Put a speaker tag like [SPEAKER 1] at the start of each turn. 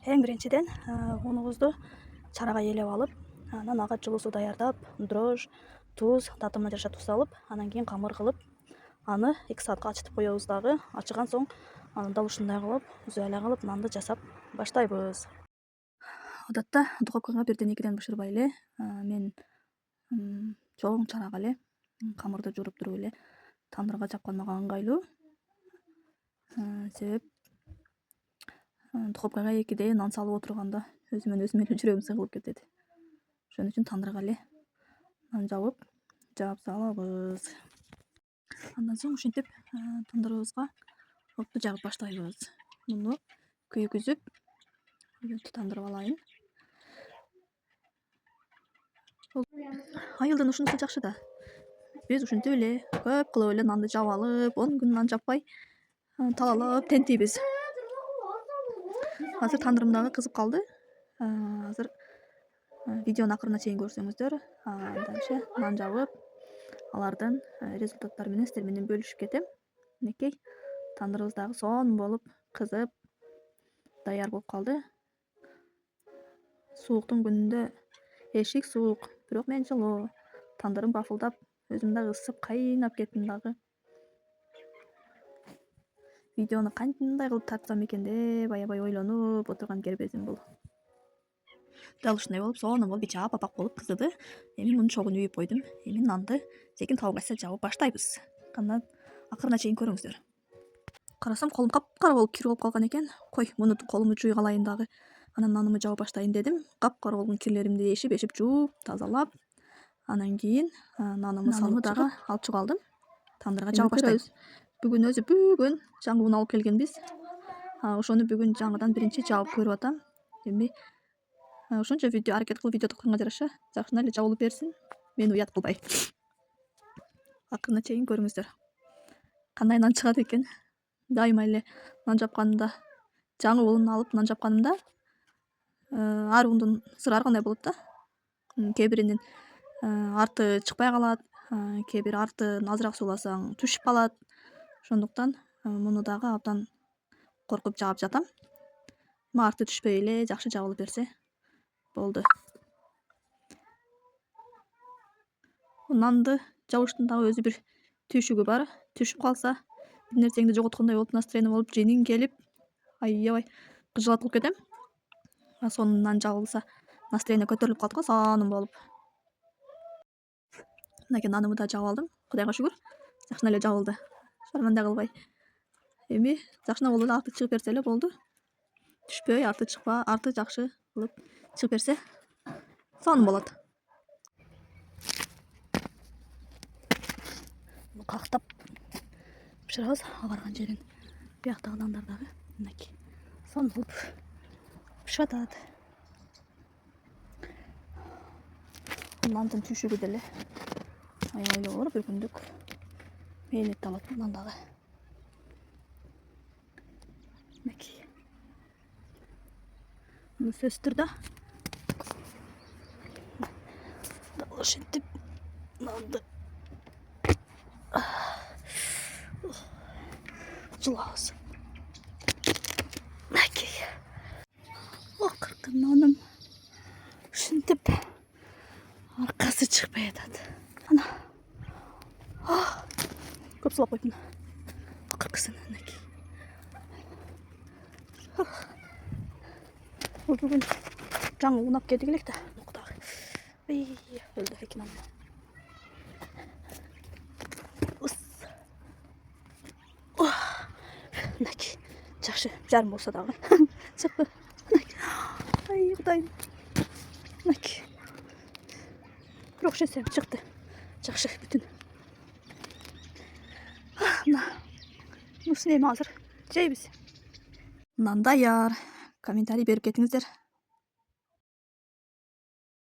[SPEAKER 1] Эң биринчиден унубузду чарага элеп алып, анан ага жылуу суу даярдап, дрожь, туз, татымына жараша туз салып, анан кийин камыр кылып, аны 2 саатка ачытып коебуз дагы. Ачыган соң аны дал ушундай кылып, үзү кылып нанды жасап баштайбыз. Адатта духовкага 1-2ден бышырбай эле, мен чоң чарага эле камырды жууруп туруп эле тандырга жапкан мага ыңгайлуу. Себеп духовкага 2де нан салып отурганда өзүм эле жүрөгүм сыгылып кетет. Ошон үчүн тандырга эле нан жаап салабыз. Андан соң ушинтип тандырыбызга отту жагып баштайбыз. Муну күйгүзүп, тутандырып алайын. Айылдын ушунусу жакшы да. Биз ушинтип эле көп кылып эле нанды жаап алып, 10 күн нан жаппай талалап тентийбиз. Азыр тандырым дагы кызып калды. Азыр видеонун акырына чейин көрсөңүздөр, дальше нан жабып, алардын результаттары менен сиздер менен бөлүшүп кетем. Минекей тандырыбыз дагы сонун болуп, кызып даяр болуп калды. Сууктун күнүндө эшик суук, бирок мен жылуу. Тандырым бафылдап, өзүм дагы ысып, кайнап кеттим дагы. Видеону кандай кылып тартсам экен деп аябай ойлонуп отурган кербезим бул. Дал ушундай болуп, сонун болуп, ичи ап-апак болуп кызыды. Эми мунун чогун үйүп койдум. Эми нанды секин табак астына жабып баштайбыз. Андан акырына чейин көрүңүздөр. Карасам, колум капкара болуп кир болуп калган экен. Кой, муну колумду жууй калайын дагы. Анан нанымы жаап баштайын дедим. Капкара болгон кирлеримди эшип жууп, тазалап, анан кийин нанымы дагы алып чыгып алдым. Тандырга жаап баштайм. Бүгүн өзү бүгүн жаңы un алып келгенбиз. Ошону бүгүн жаңыдан биринчи жаап көрүп атам. Эми ошончо аракет кылып видео тыкканга жараша жакшына эле жабылып берсин. Мени уят кылбай. Акырына чейин көрүңүздөр. Кандай нан чыгат экен. Дайыма эле нан жапканымда, жаңы un алып нан жапканымда, ар ундун сыры ар кандай болот да. Кээ биринин арты чыкпай калат, кээ бир артын азыраак сууласаң түшүп калат. Ошондуктан муну дагы абдан коркуп жаап жатам. Арты түшпөй эле жакшы жабылып берсе болду. Нанды жабыштын дагы өзү бир түйшүгү бар. Түшүп калса, бир нерсеңди жоготкондой болуп, настроение болуп, жениң келип, аябай кыжылат кылып кетем. Сонун нан жабылса, настроение көтөрүлүп калат го, сонун болуп. Мынакей нанымы да жаап алдым. Кудайга шүгүр, жакшына эле жабылды. Шарманда кылбай. Эми жакшына болуп эле арты чыгып берсе эле болду. Түшпөй, арты жакшы кылып чыгып берсе сонун болот. Кактап бышырабыз. Агарган жерин бияктагы нандар дагы мынакей сонун болуп бышып атат. Нандын түйшүгү деле аябай оор, бир күндүк мээнетти алат бул нан дагы. Мынакей. Муну сөзсүздөр да. Дал ошентип нанды жылабыз. Мынакей. Акыркы наным ушинтип аркасы чыкпай атат. Ана. Көп сулап койдум. Акыркысын мынакей. Бүгүн жаңы унап келдик элек да. Кудагы. Өлдү эки нан. Мынакей. Жакшы жарым болсо дагы. Чыкты. Ай, Кудайым. Мынакей. Бирок ошентсем чыкты. Жакшы бүтүн. Мына эми азыр жейбиз. Нан даяр. Комментарий берип кетиңиздер.